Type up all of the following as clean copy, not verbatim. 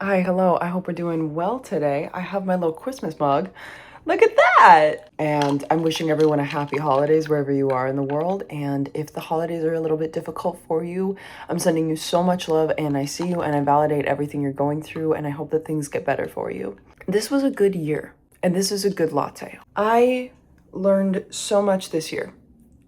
Hi, hello. I hope we're doing well today. I have my little Christmas mug. Look at that! And I'm wishing everyone a happy holidays wherever you are in the world. And if the holidays are a little bit difficult for you, I'm sending you so much love and I see you and I validate everything you're going through and I hope that things get better for you. This was a good year and this is a good latte. I learned so much this year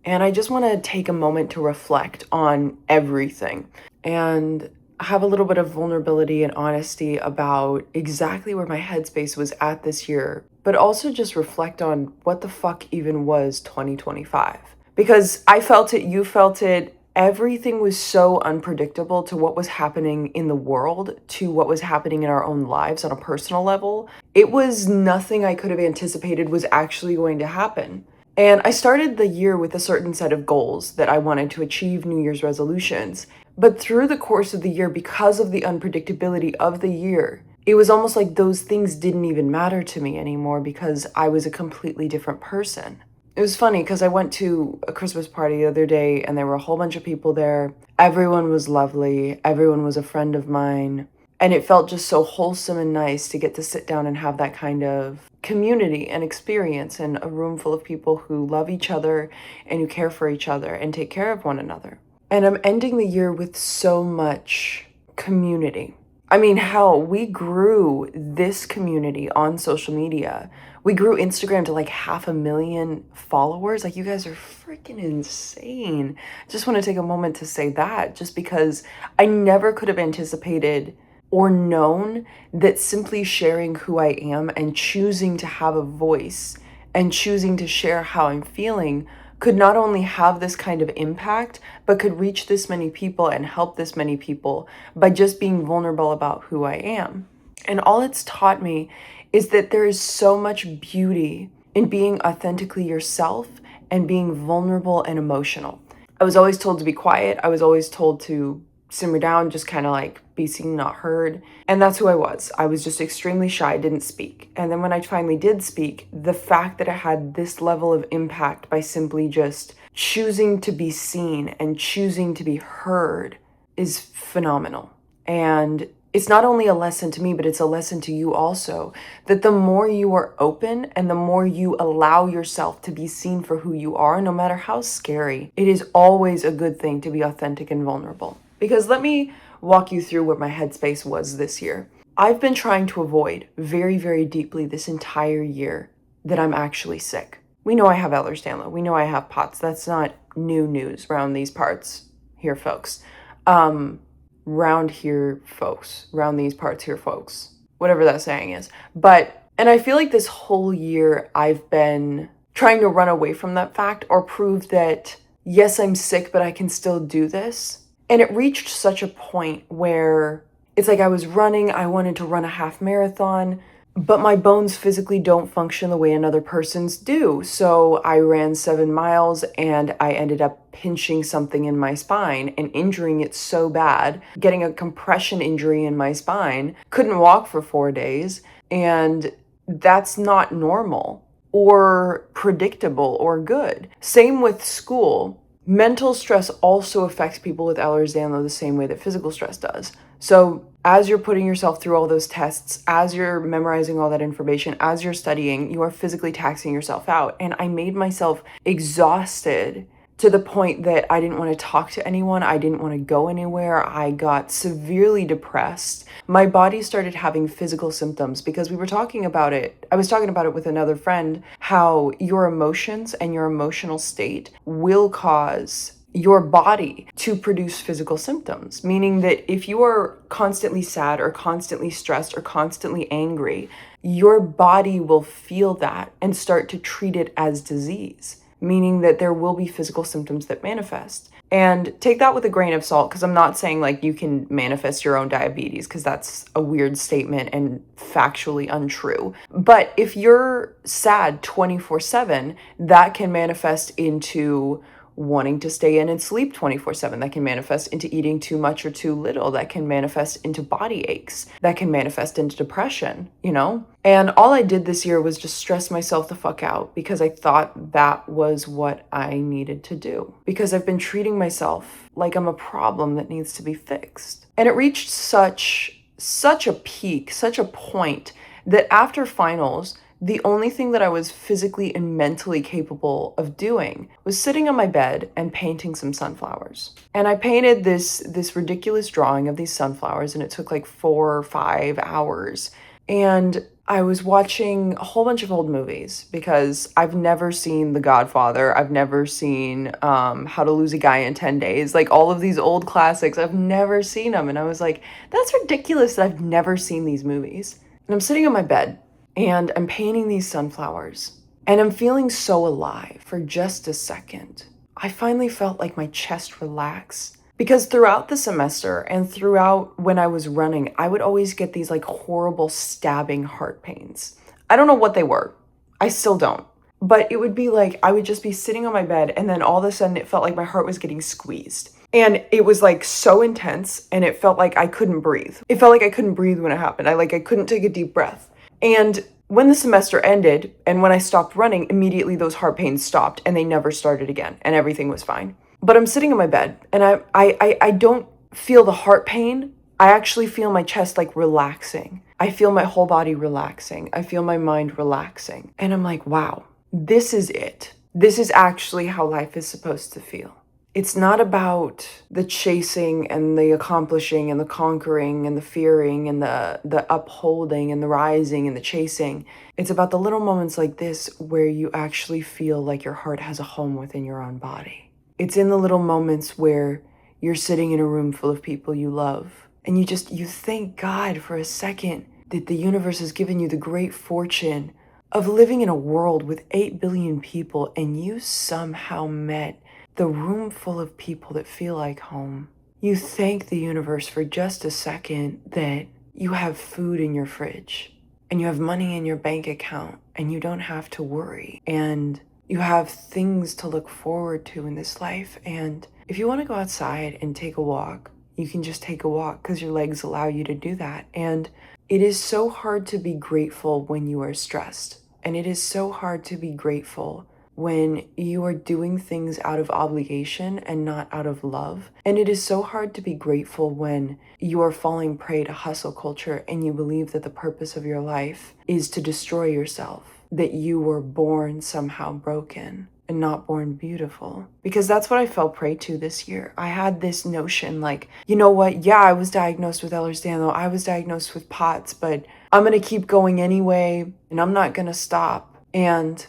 and I just want to take a moment to reflect on everything and have a little bit of vulnerability and honesty about exactly where my headspace was at this year, but also just reflect on what the fuck even was 2025. Because I felt it, you felt it, everything was so unpredictable to what was happening in the world, to what was happening in our own lives on a personal level. It was nothing I could have anticipated was actually going to happen. And I started the year with a certain set of goals that I wanted to achieve, New Year's resolutions. But through the course of the year, because of the unpredictability of the year, it was almost like those things didn't even matter to me anymore because I was a completely different person. It was funny because I went to a Christmas party the other day and there were a whole bunch of people there. Everyone was lovely. Everyone was a friend of mine. And it felt just so wholesome and nice to get to sit down and have that kind of community and experience in a room full of people who love each other and who care for each other and take care of one another. And I'm ending the year with so much community. I mean, hell, we grew this community on social media. We grew Instagram to like 500,000 followers. Like, you guys are freaking insane. Just want to take a moment to say that, just because I never could have anticipated or known that simply sharing who I am and choosing to have a voice and choosing to share how I'm feeling could not only have this kind of impact, but could reach this many people and help this many people by just being vulnerable about who I am. And all it's taught me is that there is so much beauty in being authentically yourself and being vulnerable and emotional. I was always told to be quiet. I was always told to simmer down, just kind of like be seen, not heard. And that's who I was. I was just extremely shy, didn't speak. And then when I finally did speak, the fact that I had this level of impact by simply just choosing to be seen and choosing to be heard is phenomenal. And it's not only a lesson to me, but it's a lesson to you also, that the more you are open and the more you allow yourself to be seen for who you are, no matter how scary, it is always a good thing to be authentic and vulnerable. Because let me walk you through where my headspace was this year. I've been trying to avoid very, very deeply this entire year that I'm actually sick. We know I have Ehlers-Danlos. We know I have POTS. That's not new news around these parts here, folks. Round here, folks. Round these parts here, folks. Whatever that saying is. And I feel like this whole year I've been trying to run away from that fact or prove that, yes, I'm sick, but I can still do this. And it reached such a point where it's like I was running, I wanted to run a half marathon, but my bones physically don't function the way another person's do. So I ran 7 miles and I ended up pinching something in my spine and injuring it so bad, getting a compression injury in my spine, couldn't walk for 4 days. And that's not normal or predictable or good. Same with school. Mental stress also affects people with Ehlers-Danlos the same way that physical stress does. So as you're putting yourself through all those tests, as you're memorizing all that information, as you're studying, you are physically taxing yourself out. And I made myself exhausted to the point that I didn't want to talk to anyone. I didn't want to go anywhere. I got severely depressed. My body started having physical symptoms because we were talking about it. I was talking about it with another friend, how your emotions and your emotional state will cause your body to produce physical symptoms, meaning that if you are constantly sad or constantly stressed or constantly angry, your body will feel that and start to treat it as disease, meaning that there will be physical symptoms that manifest. And take that with a grain of salt, because I'm not saying like you can manifest your own diabetes, because that's a weird statement and factually untrue. But if you're sad 24/7, that can manifest into wanting to stay in and sleep 24/7. That can manifest into eating too much or too little. That can manifest into body aches. That can manifest into depression, you know? And all I did this year was just stress myself the fuck out because I thought that was what I needed to do. Because I've been treating myself like I'm a problem that needs to be fixed. And it reached such such a peak, such a point that after finals, the only thing that I was physically and mentally capable of doing was sitting on my bed and painting some sunflowers. And I painted this ridiculous drawing of these sunflowers, and it took like 4 or 5 hours. And I was watching a whole bunch of old movies because I've never seen The Godfather. I've never seen How to Lose a Guy in 10 Days. Like all of these old classics, I've never seen them. And I was like, that's ridiculous that I've never seen these movies. And I'm sitting on my bed and I'm painting these sunflowers. And I'm feeling so alive for just a second. I finally felt like my chest relax. Because throughout the semester and throughout when I was running, I would always get these like horrible stabbing heart pains. I don't know what they were. I still don't. But it would be like I would just be sitting on my bed and then all of a sudden it felt like my heart was getting squeezed. And it was like so intense and it felt like I couldn't breathe. It felt like I couldn't breathe when it happened. I couldn't take a deep breath. And when the semester ended and when I stopped running, immediately those heart pains stopped and they never started again and everything was fine. But I'm sitting on my bed and I don't feel the heart pain. I actually feel my chest like relaxing. I feel my whole body relaxing. I feel my mind relaxing. And I'm like, wow, this is it. This is actually how life is supposed to feel. It's not about the chasing and the accomplishing and the conquering and the fearing and the upholding and the rising and the chasing. It's about the little moments like this where you actually feel like your heart has a home within your own body. It's in the little moments where you're sitting in a room full of people you love and you thank God for a second that the universe has given you the great fortune of living in a world with 8 billion people and you somehow met the room full of people that feel like home. You thank the universe for just a second that you have food in your fridge and you have money in your bank account and you don't have to worry and you have things to look forward to in this life. And if you want to go outside and take a walk, you can just take a walk because your legs allow you to do that. And it is so hard to be grateful when you are stressed. And it is so hard to be grateful when you are doing things out of obligation and not out of love. And it is so hard to be grateful when you are falling prey to hustle culture and you believe that the purpose of your life is to destroy yourself, that you were born somehow broken and not born beautiful. Because that's what I fell prey to this year. I had this notion like, you know what? Yeah, I was diagnosed with Ehlers-Danlos. I was diagnosed with POTS, but I'm going to keep going anyway and I'm not going to stop. And,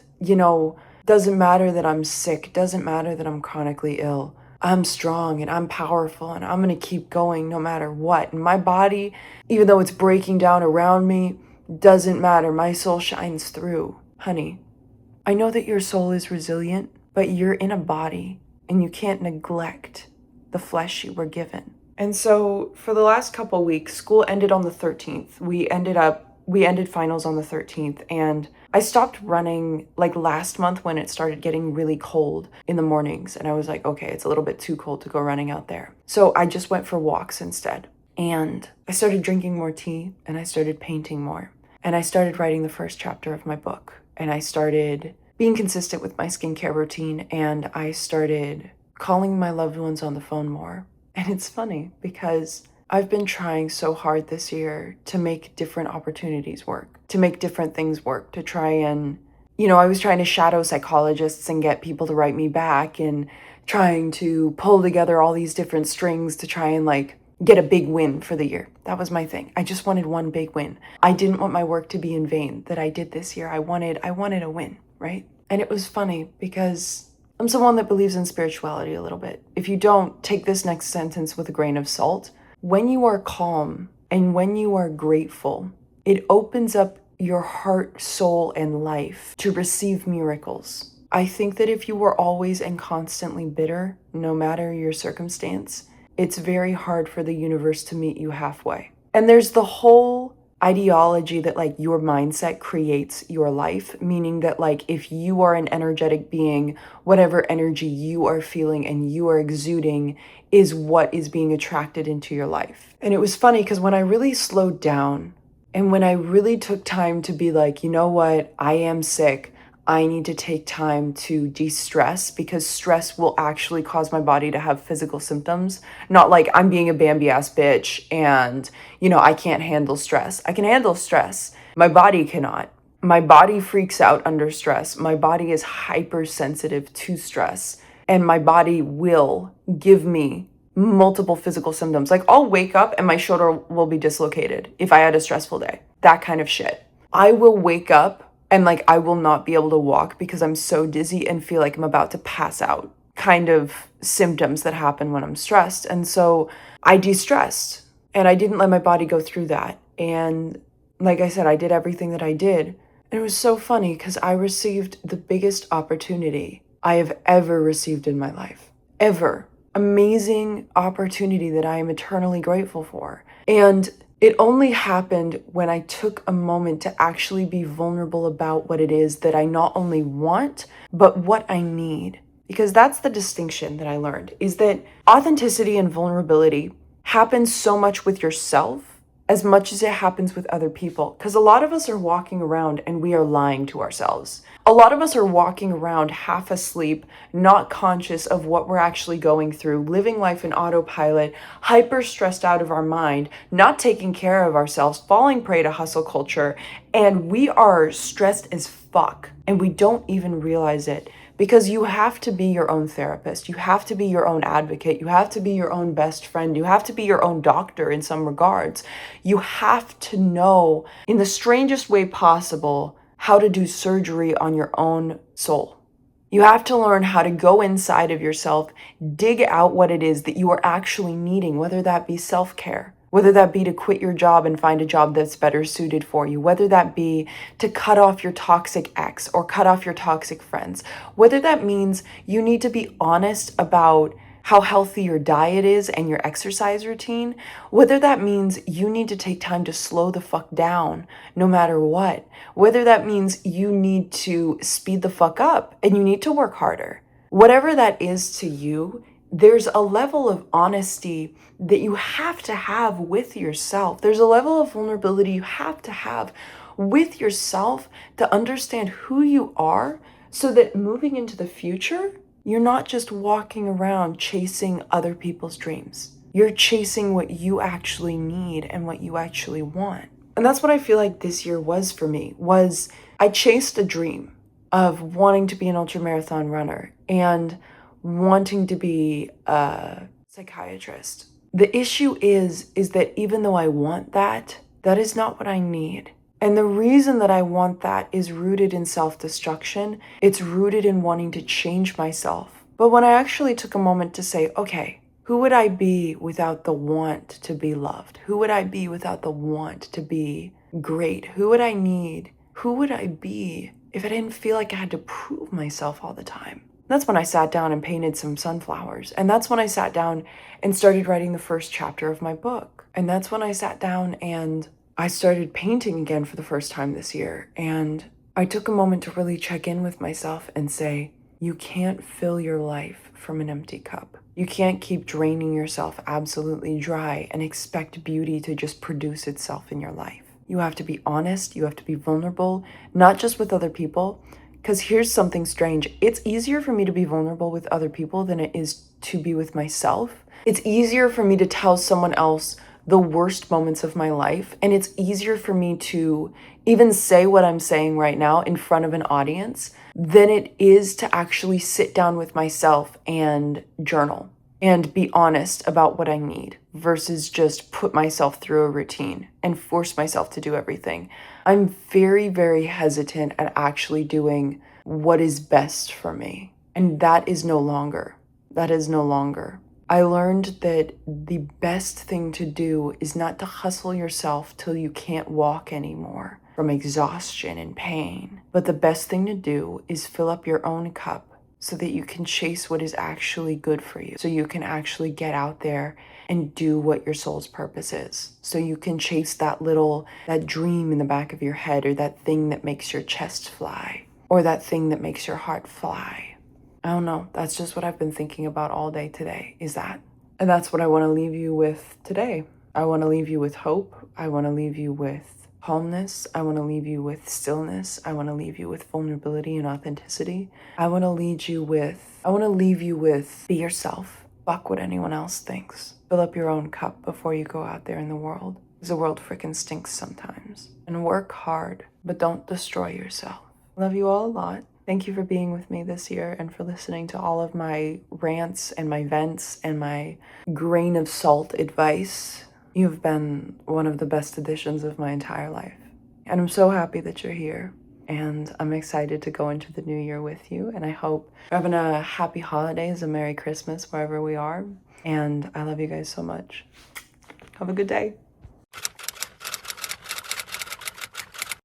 doesn't matter that I'm sick, doesn't matter that I'm chronically ill. I'm strong and I'm powerful and I'm going to keep going no matter what. And my body, even though it's breaking down around me, doesn't matter. My soul shines through. Honey, I know that your soul is resilient, but you're in a body and you can't neglect the flesh you were given. And so for the last couple weeks, school ended on the 13th. We ended finals on the 13th and I stopped running like last month when it started getting really cold in the mornings. And I was like, okay, it's a little bit too cold to go running out there. So I just went for walks instead. And I started drinking more tea and I started painting more. And I started writing the first chapter of my book. And I started being consistent with my skincare routine. And I started calling my loved ones on the phone more. And it's funny because I've been trying so hard this year to make different opportunities work, to make different things work, to try and, I was trying to shadow psychologists and get people to write me back and trying to pull together all these different strings to try and get a big win for the year. That was my thing. I just wanted one big win. I didn't want my work to be in vain that I did this year. I wanted a win, right? And it was funny because I'm someone that believes in spirituality a little bit. If you don't, take this next sentence with a grain of salt. When you are calm and when you are grateful, it opens up your heart, soul, and life to receive miracles. I think that if you were always and constantly bitter, no matter your circumstance, it's very hard for the universe to meet you halfway. And there's the whole ideology that your mindset creates your life, meaning that if you are an energetic being, whatever energy you are feeling and you are exuding is what is being attracted into your life. And it was funny because when I really slowed down and when I really took time to be like, you know what, I am sick, I need to take time to de-stress, because stress will actually cause my body to have physical symptoms. Not like I'm being a Bambi ass bitch and, I can't handle stress. I can handle stress. My body cannot. My body freaks out under stress. My body is hypersensitive to stress, and my body will give me multiple physical symptoms. Like, I'll wake up and my shoulder will be dislocated if I had a stressful day. That kind of shit. I will wake up and like I will not be able to walk because I'm so dizzy and feel like I'm about to pass out. Kind of symptoms that happen when I'm stressed. And so I de-stressed and I didn't let my body go through that. And like I said, I did everything that I did. And it was so funny because I received the biggest opportunity I have ever received in my life. Ever. Amazing opportunity that I am eternally grateful for. And it only happened when I took a moment to actually be vulnerable about what it is that I not only want, but what I need. Because that's the distinction that I learned, is that authenticity and vulnerability happens so much with yourself as much as it happens with other people. Because a lot of us are walking around and we are lying to ourselves. A lot of us are walking around half asleep, not conscious of what we're actually going through, living life in autopilot, hyper stressed out of our mind, not taking care of ourselves, falling prey to hustle culture, and we are stressed as fuck, and we don't even realize it. Because you have to be your own therapist. You have to be your own advocate. You have to be your own best friend. You have to be your own doctor in some regards. You have to know, in the strangest way possible, how to do surgery on your own soul. You have to learn how to go inside of yourself, dig out what it is that you are actually needing, whether that be self-care, whether that be to quit your job and find a job that's better suited for you, whether that be to cut off your toxic ex or cut off your toxic friends, whether that means you need to be honest about how healthy your diet is and your exercise routine, whether that means you need to take time to slow the fuck down no matter what, whether that means you need to speed the fuck up and you need to work harder. Whatever that is to you, there's a level of honesty that you have to have with yourself. There's a level of vulnerability you have to have with yourself to understand who you are, so that moving into the future, you're not just walking around chasing other people's dreams. You're chasing what you actually need and what you actually want. And that's what I feel like this year was for me, was I chased a dream of wanting to be an ultramarathon runner and wanting to be a psychiatrist. The issue is that even though I want that, that is not what I need. And the reason that I want that is rooted in self-destruction. It's rooted in wanting to change myself. But when I actually took a moment to say, okay, who would I be without the want to be loved? Who would I be without the want to be great? Who would I need? Who would I be if I didn't feel like I had to prove myself all the time? That's when I sat down and painted some sunflowers. And that's when I sat down and started writing the first chapter of my book. And that's when I sat down and I started painting again for the first time this year. And I took a moment to really check in with myself and say, you can't fill your life from an empty cup. You can't keep draining yourself absolutely dry and expect beauty to just produce itself in your life. You have to be honest. You have to be vulnerable, not just with other people. Because here's something strange. It's easier for me to be vulnerable with other people than it is to be with myself. It's easier for me to tell someone else the worst moments of my life. And it's easier for me to even say what I'm saying right now in front of an audience than it is to actually sit down with myself and journal and be honest about what I need versus just put myself through a routine and force myself to do everything. I'm very, very hesitant at actually doing what is best for me. And that is no longer. That is no longer. I learned that the best thing to do is not to hustle yourself till you can't walk anymore from exhaustion and pain. But the best thing to do is fill up your own cup so that you can chase what is actually good for you. So you can actually get out there and do what your soul's purpose is. So you can chase that dream in the back of your head, or that thing that makes your chest fly, or that thing that makes your heart fly. I don't know. That's just what I've been thinking about all day today, is that. And that's what I want to leave you with today. I want to leave you with hope. I want to leave you with calmness. I want to leave you with stillness. I want to leave you with vulnerability and authenticity. I want to leave you with be yourself. Fuck what anyone else thinks. Fill up your own cup before you go out there in the world. Because the world freaking stinks sometimes. And work hard, but don't destroy yourself. Love you all a lot. Thank you for being with me this year and for listening to all of my rants and my vents and my grain of salt advice. You've been one of the best additions of my entire life. And I'm so happy that you're here. And I'm excited to go into the new year with you. And I hope you're having a happy holidays, a Merry Christmas wherever we are. And I love you guys so much. Have a good day.